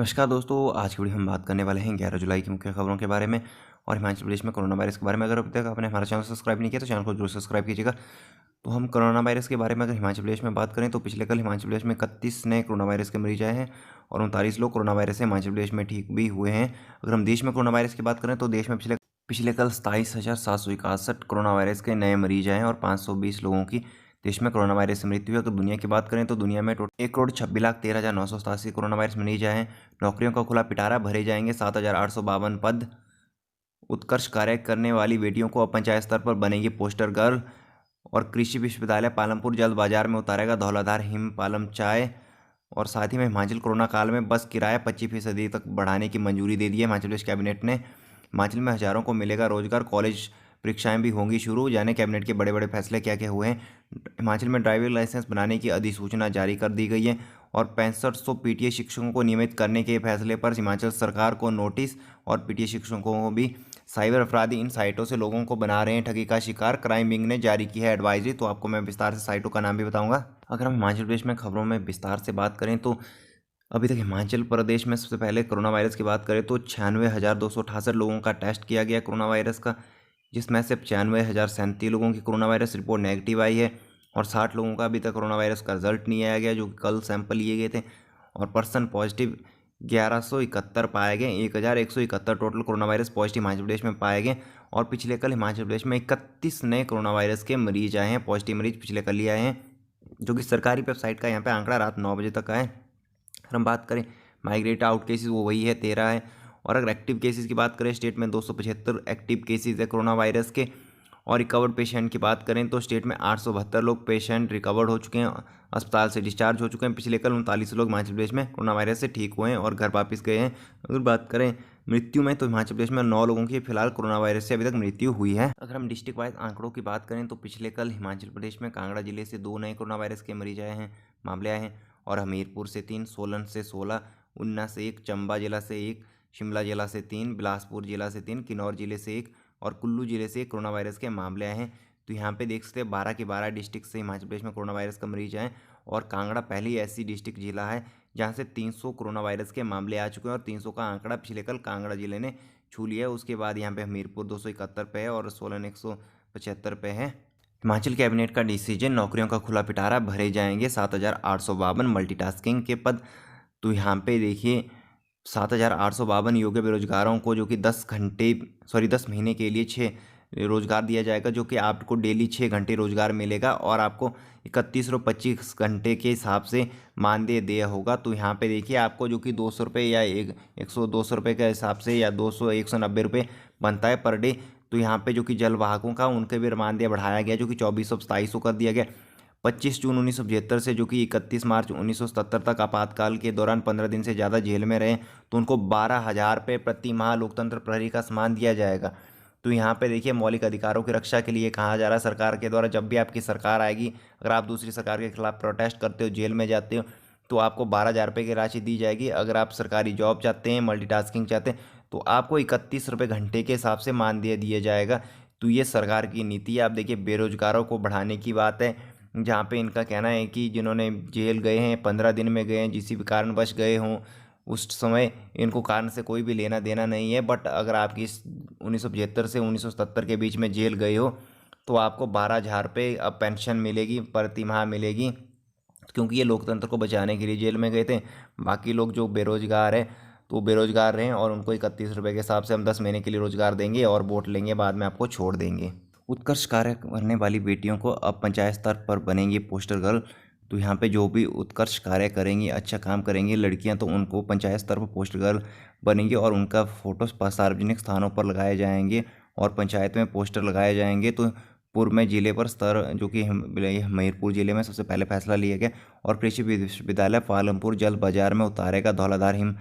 नमस्कार दोस्तों, आज की वीडियो हम बात करने वाले हैं 11 जुलाई की मुख्य खबरों के बारे में और हिमाचल प्रदेश में कोरोना वायरस के बारे में। अगर अभी तक आपने हमारा चैनल सब्सक्राइब नहीं किया तो चैनल को जरूर सब्सक्राइब कीजिएगा। तो हम कोरोना वायरस के बारे में अगर हिमाचल प्रदेश में बात करें तो पिछले कल हिमाचल प्रदेश में 31 नए कोरोना वायरस के मरीज आए हैं और 39 लोग कोरोना वायरस से हिमाचल प्रदेश में ठीक भी हुए हैं। अगर हम देश में कोरोना वायरस की बात करें तो देश में पिछले कल 27,761 कोरोना वायरस के नए मरीज आए हैं और 520 लोगों की देश में कोरोना वायरस से मृत्यु हुई। अगर दुनिया की बात करें तो दुनिया में टोटल 1,26,13,987 कोरोना वायरस मरीज आए हैं। नौकरियों का खुला पिटारा, भरे जाएंगे 7,852 पद। उत्कर्ष कार्य करने वाली बेटियों को अब पंचायत स्तर पर बनेगी पोस्टर गर्ल। और कृषि विश्वविद्यालय पालमपुर जल्द बाजार में उतारेगा धौलाधार हिम पालम चाय। और साथ ही में हिमाचल कोरोना काल में बस किराया 25% तक बढ़ाने की मंजूरी दे दी है हिमाचल प्रदेश कैबिनेट ने। हिमाचल में हजारों को मिलेगा रोजगार, कॉलेज परीक्षाएं भी होंगी शुरू। जाने कैबिनेट के बड़े बड़े फैसले क्या क्या हुए हैं। हिमाचल में ड्राइविंग लाइसेंस बनाने की अधिसूचना जारी कर दी गई है और 6500 पीटीए शिक्षकों को नियमित करने के फैसले पर हिमाचल सरकार को नोटिस। और पीटीए शिक्षकों को भी साइबर अपराधी इन साइटों से लोगों को बना रहे हैं ठगी का शिकार। क्राइम विंग ने जारी की है एडवाइजरी, तो आपको मैं विस्तार से साइटों का नाम भी बताऊंगा। अगर हम हिमाचल प्रदेश में खबरों में विस्तार से बात करें तो अभी तक हिमाचल प्रदेश में सबसे पहले कोरोना वायरस की बात करें तो 96,268 लोगों का टेस्ट किया गया कोरोना वायरस का, जिसमें से 95,037 लोगों की कोरोना वायरस रिपोर्ट नेगेटिव आई है और 60 लोगों का अभी तक कोरोना वायरस का रिजल्ट नहीं आया गया, जो कि कल सैंपल लिए गए थे। और पर्सन पॉजिटिव 1171 पाए गए। 1,171 total corona virus positive Himachal Pradesh में पाए गए। और पिछले कल हिमाचल प्रदेश में 31 नए कोरोना वायरस के मरीज आए हैं, पॉजिटिव मरीज पिछले कल ही आए हैं, जो कि सरकारी वेबसाइट का यहाँ पे आंकड़ा रात 9 बजे तक आए। अगर हम बात करें माइग्रेट आउट केसेस, वो वही है 13 है। और अगर एक्टिव केसेस की बात करें स्टेट में 275 एक्टिव केसेस है कोरोना वायरस के। और रिकवर्ड पेशेंट की बात करें तो स्टेट में 872 लोग पेशेंट रिकवर्ड हो चुके हैं, अस्पताल से डिस्चार्ज हो चुके हैं। पिछले कल 39 लोग हिमाचल प्रदेश में कोरोना वायरस से ठीक हुए हैं और घर वापस गए हैं। अगर बात करें मृत्यु में तो हिमाचल प्रदेश में 9 लोगों की फिलहाल कोरोना वायरस से अभी तक मृत्यु हुई है। अगर हम डिस्ट्रिक्ट वाइज आंकड़ों की बात करें तो पिछले कल हिमाचल प्रदेश में कांगड़ा जिले से 2 नए कोरोना वायरस के मरीज आए हैं, मामले आए हैं। और हमीरपुर से 3, सोलन से 16, ऊना से 1, चंबा जिला से 1, शिमला जिला से 3, बिलासपुर जिला से 3, किन्नौर जिले से 1 और कुल्लू जिले से कोरोना वायरस के मामले आए हैं। तो यहाँ पे देख सकते हैं 12 के 12 डिस्ट्रिक्ट से हिमाचल प्रदेश में कोरोना वायरस का मरीज आए। और कांगड़ा पहली ऐसी डिस्ट्रिक्ट जिला है जहाँ से 300 कोरोना वायरस के मामले आ चुके हैं और 300 का आंकड़ा पिछले कल कांगड़ा जिले ने छू लिया है। उसके बाद यहाँ पे हमीरपुर 271 पे है और सोलन 175 पे है। हिमाचल कैबिनेट का डिसीजन, नौकरियों का खुला पिटारा, भरे जाएंगे 7,852 मल्टीटास्किंग के पद। तो यहाँ पे देखिए 7,852 योग्य बेरोजगारों को, जो कि 10 महीने के लिए 6 रोजगार दिया जाएगा, जो कि आपको डेली 6 घंटे रोजगार मिलेगा और आपको 3125 घंटे के हिसाब से मानदेय दिया होगा। तो यहाँ पे देखिए आपको जो कि 200 रुपये या 200 रुपये के हिसाब से या 190 रुपये बनता है पर डे। तो यहाँ पे जो कि जलवाहकों का उनके भी मानदेय बढ़ाया गया, जो कि 2400 कर दिया गया। 25 जून 1975 से जो कि 31 मार्च 1977 तक आपातकाल के दौरान 15 दिन से ज़्यादा जेल में रहे तो उनको 12,000 रुपये प्रति माह लोकतंत्र प्रहरी का सम्मान दिया जाएगा। तो यहाँ पे देखिए मौलिक अधिकारों की रक्षा के लिए कहा जा रहा है सरकार के द्वारा, जब भी आपकी सरकार आएगी, अगर आप दूसरी सरकार के खिलाफ प्रोटेस्ट करते हो, जेल में जाते हो, तो आपको 12,000 रुपये की राशि दी जाएगी। अगर आप सरकारी जॉब चाहते हैं, मल्टीटास्किंग चाहते हैं, तो आपको 31 रुपये घंटे के हिसाब से मानदेय दिया जाएगा। तो ये सरकार की नीति है। आप देखिए बेरोजगारों को बढ़ाने की बात है, जहाँ पे इनका कहना है कि जिन्होंने जेल गए हैं, 15 दिन में गए हैं, किसी भी कारणवश गए हों, उस समय इनको कारण से कोई भी लेना देना नहीं है। बट अगर आपकी 1975 से 1977 के बीच में जेल गए हो तो आपको 12,000 रुपये अब पेंशन मिलेगी, प्रति माह मिलेगी, क्योंकि ये लोकतंत्र को बचाने के लिए जेल में गए थे। बाकी लोग जो बेरोजगार हैं तो बेरोजगार रहें और उनको 31 रुपये के हिसाब से हम 10 महीने के लिए रोजगार देंगे और वोट लेंगे, बाद में आपको छोड़ देंगे। उत्कर्ष कार्य करने वाली बेटियों को अब पंचायत स्तर पर बनेंगी पोस्टर गर्ल। तो यहाँ पे जो भी उत्कर्ष कार्य करेंगी, अच्छा काम करेंगी लड़कियाँ, तो उनको पंचायत स्तर पर पोस्टर गर्ल बनेंगी और उनका फोटो सार्वजनिक स्थानों पर लगाए जाएंगे और पंचायत में पोस्टर लगाए जाएंगे। तो पूर्व में जिले पर स्तर, जो कि हमीरपुर जिले में सबसे पहले फैसला लिया गया। और कृषि विश्वविद्यालय पालमपुर जल्द बाजार में उतारेगा धौलाधार हिम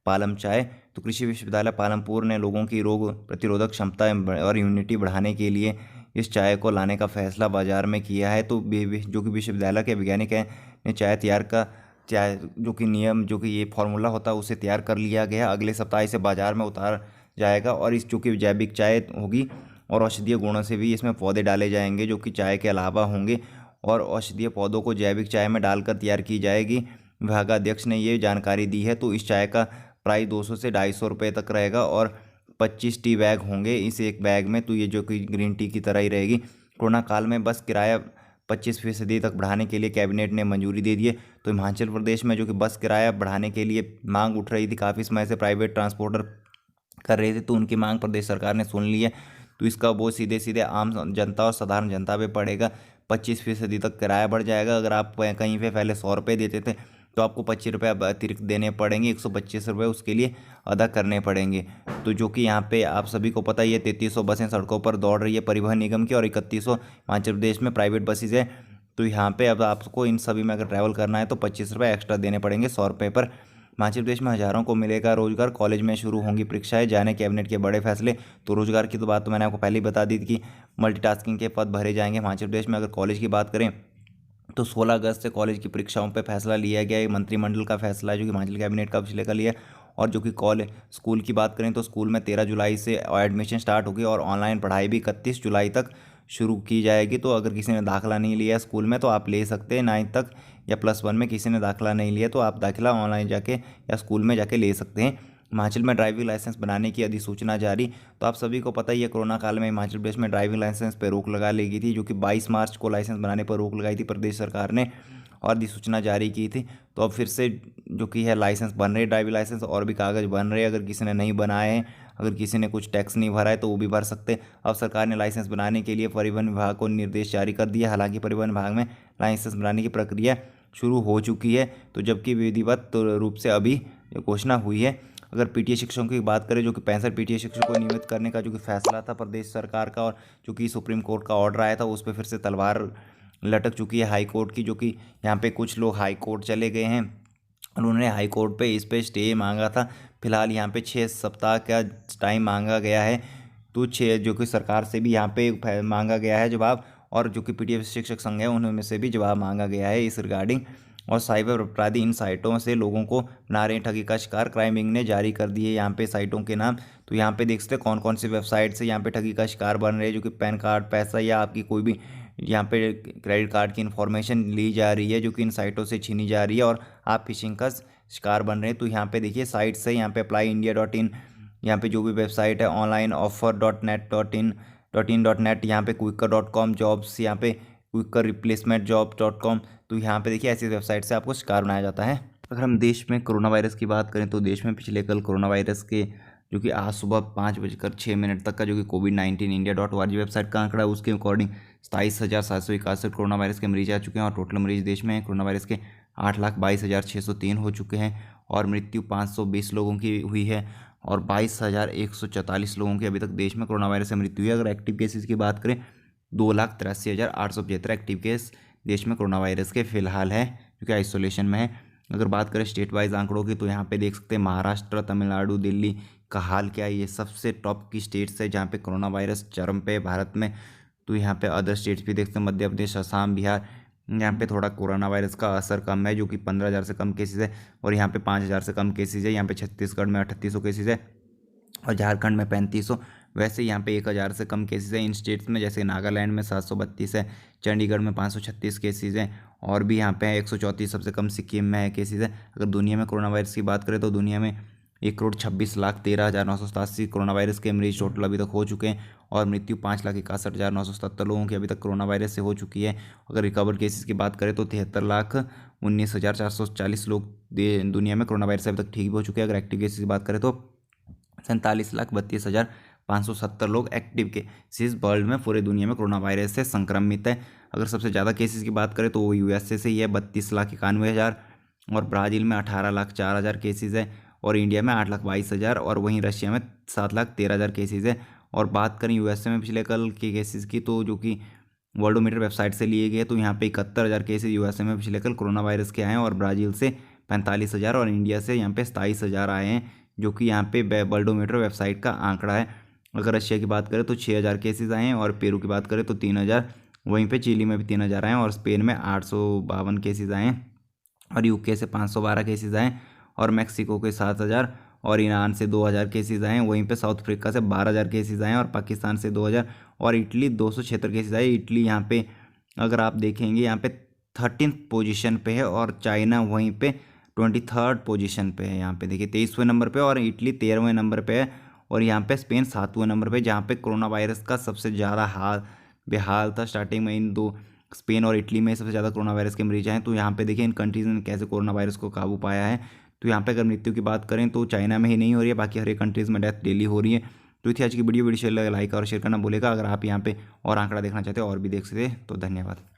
पालम चाय। तो कृषि विश्वविद्यालय पालमपुर ने लोगों की रोग प्रतिरोधक क्षमता और इम्यूनिटी बढ़ाने के लिए इस चाय को लाने का फैसला बाजार में किया है। तो जो कि विश्वविद्यालय के वैज्ञानिक हैं ने चाय जो कि नियम, जो कि ये फार्मूला होता है, उसे तैयार कर लिया गया। अगले सप्ताह इसे बाजार में उतार जाएगा और इस जो कि जैविक चाय होगी और औषधीय गुणों से भी इसमें पौधे डाले जाएंगे, जो कि चाय के अलावा होंगे, और औषधीय पौधों को जैविक चाय में डालकर तैयार की जाएगी। विभागाध्यक्ष ने ये जानकारी दी है। तो इस चाय का प्राइस 200 से 250 रुपये तक रहेगा और 25 टी बैग होंगे इस एक बैग में। तो ये जो कि ग्रीन टी की तरह ही रहेगी। कोरोना काल में बस किराया 25% तक बढ़ाने के लिए कैबिनेट ने मंजूरी दे दी है। तो हिमाचल प्रदेश में जो कि बस किराया बढ़ाने के लिए मांग उठ रही थी, काफ़ी समय से प्राइवेट ट्रांसपोर्टर कर रहे थे, तो उनकी मांग प्रदेश सरकार ने सुन ली है। तो इसका बोझ सीधे सीधे आम जनता और साधारण जनता पे पड़ेगा। 25% तक किराया बढ़ जाएगा। अगर आप कहीं पे पहले 100 रुपये देते थे तो आपको 25 रुपये अतिरिक्त देने पड़ेंगे, 125 रुपये उसके लिए अदा करने पड़ेंगे। तो जो कि यहाँ पे आप सभी को पता ही है 3300 बसें सड़कों पर दौड़ रही है परिवहन निगम की और 3100 हिमाचल प्रदेश में प्राइवेट बसेज है। तो यहाँ पे अब आपको इन सभी में अगर ट्रैवल करना है तो 25 रुपये एक्स्ट्रा देने पड़ेंगे 100 रुपये पर। हिमाचल प्रदेश में हज़ारों को मिलेगा रोजगार, कॉलेज में शुरू होंगी परीक्षाएं, जाने कैबिनेट के बड़े फैसले। तो रोजगार की तो बात तो मैंने आपको पहले ही बता दी थी कि मल्टीटास्किंग के पद भरे जाएंगे हिमाचल प्रदेश में। अगर कॉलेज की बात करें तो 16 अगस्त से कॉलेज की परीक्षाओं पर फैसला लिया गया है। मंत्रिमंडल का फैसला है जो कि हिमाचल कैबिनेट का पिछले का लिया। और जो कि कॉलेज स्कूल की बात करें तो स्कूल में 13 जुलाई से एडमिशन स्टार्ट होगी और ऑनलाइन पढ़ाई भी 31 जुलाई तक शुरू की जाएगी। तो अगर किसी ने दाखिला नहीं लिया स्कूल में तो आप ले सकते हैं 9th तक, या +1 में किसी ने दाखिला नहीं लिया तो आप दाखिला ऑनलाइन जाके या स्कूल में जाके ले सकते हैं। हिमाचल में ड्राइविंग लाइसेंस बनाने की अधिसूचना जारी। तो आप सभी को पता ही है कोरोना काल में हिमाचल प्रदेश में ड्राइविंग लाइसेंस पर रोक लगा ली गई थी, जो कि 22 मार्च को लाइसेंस बनाने पर रोक लगाई थी प्रदेश सरकार ने और अधिसूचना जारी की थी। तो अब फिर से जो कि है लाइसेंस बन रहे, ड्राइविंग लाइसेंस और भी कागज़ बन रहे। अगर किसी ने नहीं बनाए हैं, अगर किसी ने कुछ टैक्स नहीं भरा है तो वो भी भर सकते हैं। अब सरकार ने लाइसेंस बनाने के लिए परिवहन विभाग को निर्देश जारी कर दिया। हालांकि परिवहन विभाग में लाइसेंस बनाने की प्रक्रिया शुरू हो चुकी है, तो जबकि विधिवत रूप से अभी घोषणा हुई है। अगर पीटीए शिक्षकों की बात करें, जो कि 65 पीटीए शिक्षकों को नियमित करने का जो कि फैसला था प्रदेश सरकार का और जो कि सुप्रीम कोर्ट का ऑर्डर आया था, उस पर फिर से तलवार लटक चुकी है हाई कोर्ट की। जो कि यहाँ पे कुछ लोग हाई कोर्ट चले गए हैं, उन्होंने हाई कोर्ट पे इस पे स्टे मांगा था। फिलहाल यहाँ पे 6 सप्ताह का टाइम मांगा गया है। तो 6 जो कि सरकार से भी यहाँ पे मांगा गया है जवाब, और जो कि पीटीए शिक्षक संघ है उनमें से भी जवाब मांगा गया है इस रिगार्डिंग। और साइबर अपराधी इन साइटों से लोगों को बना रहे हैं ठगी का शिकार। क्राइम विंग ने जारी कर दिए यहाँ पे साइटों के नाम। तो यहाँ पे देख सकते हैं कौन कौन सी वेबसाइट से यहाँ पे ठगी का शिकार बन रहे हैं, जो कि पैन कार्ड, पैसा या आपकी कोई भी यहाँ पे क्रेडिट कार्ड की इन्फॉर्मेशन ली जा रही है, जो कि इन साइटों से छीनी जा रही है और आप फिशिंग का शिकार बन रहे हैं। तो यहाँ पे देखिए साइट से यहाँ पे applyindia.in, यहाँ पे जो भी वेबसाइट है onlineoffer.net.in.net, यहाँ पे quicker.com जॉब्स, यहाँ पे क्विकर रिप्लेसमेंट जॉब.com। तो यहाँ पे देखिए ऐसी वेबसाइट से आपको शिकार बनाया जाता है। अगर हम देश में कोरोना वायरस की बात करें तो देश में पिछले कल कोरोना वायरस के जो कि आज सुबह 5:06 तक का जो कि covid19india.org वेबसाइट का आंकड़ा है, उसके अकॉर्डिंग 27,761 कोरोना वायरस के मरीज आ चुके हैं और टोटल मरीज देश में कोरोना वायरस के 8,22,603 हो चुके हैं और मृत्यु 520 लोगों की हुई है और 22,144 लोगों की अभी तक देश में कोरोना वायरस से मृत्यु हुई है। अगर एक्टिव केसेस की बात करें 2,83,875 एक्टिव केस देश में कोरोना वायरस के फिलहाल है, जो कि आइसोलेशन में है। अगर बात करें स्टेट वाइज आंकड़ों की तो यहाँ पे देख सकते हैं महाराष्ट्र, तमिलनाडु, दिल्ली का हाल क्या है। ये सबसे टॉप की स्टेट्स है जहाँ पे कोरोना वायरस चरम पे भारत में। तो यहाँ पे अदर स्टेट्स भी देखते हैं, मध्य प्रदेश, असम, बिहार, यहाँ पे थोड़ा कोरोना वायरस का असर कम है, जो कि 15,000 से कम केसेज है और यहाँ पे 5,000 से कम केसेज है। यहाँ पे छत्तीसगढ़ में 3800 केसेज है और झारखंड में 3500। वैसे यहाँ पे 1,000 से कम केसेज हैं इन स्टेट्स में, जैसे नागालैंड में 732 है, चंडीगढ़ में 536 केसेज हैं और भी यहाँ पे 134 सबसे कम सिक्किम में है केसेज है। अगर दुनिया में कोरोना वायरस की बात करें तो दुनिया में 1,26,13,987 कोरोना वायरस के मरीज टोटल अभी तक हो चुके हैं और मृत्यु 5,61,977 लोगों की अभी तक कोरोना वायरस से हो चुकी है। अगर रिकवर केसेस की बात करें तो 73,19,440 लोग दुनिया में कोरोना वायरस से अभी तक ठीक हो चुके हैं। अगर एक्टिव केसेस की बात करें तो 47,32,570 लोग एक्टिव केसेस वर्ल्ड में पूरे दुनिया में कोरोना वायरस से संक्रमित है। अगर सबसे ज़्यादा केसेस की बात करें तो वो यूएसए से ही है 32,91,000 और ब्राज़ील में 18,04,000 केसेस है और इंडिया में 8,22,000 और वहीं रशिया में 7,13,000 केसेस है। और बात करें यूएसए में पिछले कल के केसेस की तो जो कि वर्ल्डोमीटर वेबसाइट से लिए गए तो यहाँ पे 71,000 केसेस यूएसए में पिछले कल कोरोना वायरस के आए हैं और ब्राज़ील से 45,000 और इंडिया से यहाँ पे 27,000 आए हैं, जो कि यहाँ पे वर्ल्डोमीटर वेबसाइट का आंकड़ा है। अगर रशिया की बात करें तो 6,000 केसेस आए हैं और पेरू की बात करें तो 3,000, वहीं पे चिली में भी 3,000 आए हैं और स्पेन में 852 केसेस आए हैं और यूके से 512 केसेस आए और मैक्सिको के 7,000 और ईरान से 2,000 केसेस आए हैं। वहीं पे साउथ अफ्रीका से 12,000 केसेस आए हैं और पाकिस्तान से 2,000 और इटली 276 केसेस आए। इटली यहाँ पे अगर आप देखेंगे यहाँ पे 13th पोजीशन पे है और चाइना वहीं पे 23rd पोजीशन पे है। यहाँ पे देखिए 23वें नंबर पे, और इटली 13वें नंबर पे है, और यहाँ पे स्पेन 7वें नंबर पे, जहाँ पे कोरोना वायरस का सबसे ज़्यादा बेहाल था स्टार्टिंग में। इन दो, स्पेन और इटली में सबसे ज़्यादा कोरोना वायरस के मरीज हैं। तो यहाँ पे देखिए इन कंट्रीज़ ने कैसे कोरोना वायरस को काबू पाया है। तो यहाँ पे अगर मृत्यु की बात करें तो चाइना में ही नहीं हो रही है, बाकी हर एक कंट्रीज़ में डेथ डेली हो रही है। तो थी आज की वीडियो शेयर लाइक और शेयर करना भूलेगा। अगर आप यहाँ पे और आंकड़ा देखना चाहते हो और भी देख सकते हैं, तो धन्यवाद।